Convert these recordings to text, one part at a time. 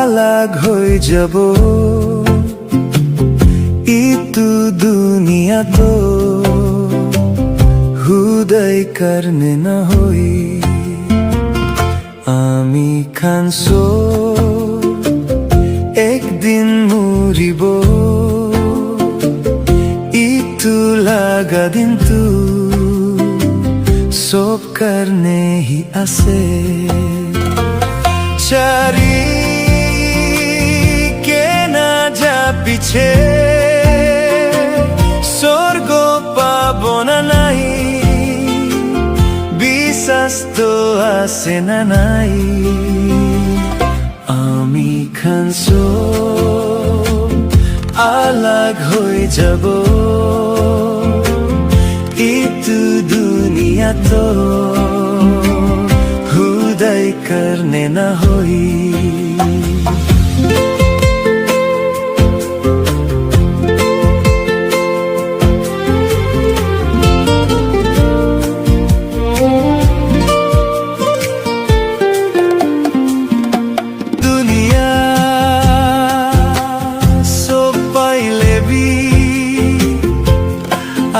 আলাগ হয়ে যাব ইতু দুনিয়া তো হুদয় করনে না হই আমি খানসো একদিন মরিব ইতু লাগা দিন তু সব করনে হি আসে চারি কে না যা পিছে স্বর্গ পাবো না নাই বিশ্বাস তো আসে না নাই আমি খানসো আলাগ হয়ে যাব ইতু দুনিয়া তো হুদয় করনে না হই দুনিয়া সব পাইলে বি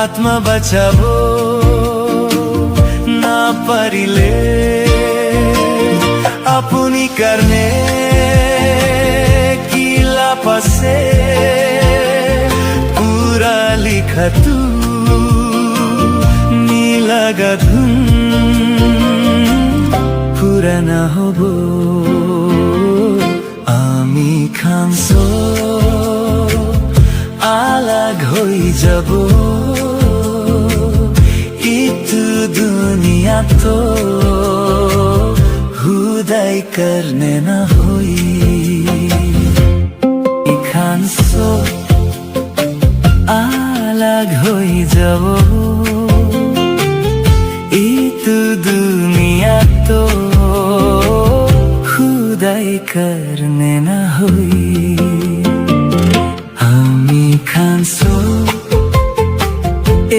আত্মা বাঁচাবো না পারিলে আপনি করনে কি লাভ আছে পুরা লিখা তু নীলাগা ধুন পুরানা হব আমি খানসো আলাগ হই যাব ইতু দুনিয়া তো হুদয় করনে না হই খানসো আলাগ হই যাব ইতু দুনিয়া তো হুদয় করনে না হই আমি খানসো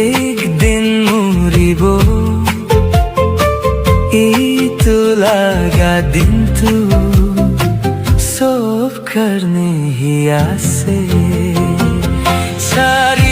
একদিন মরিব ইতু লাগা দিন তু সব করনে হি আসে সারি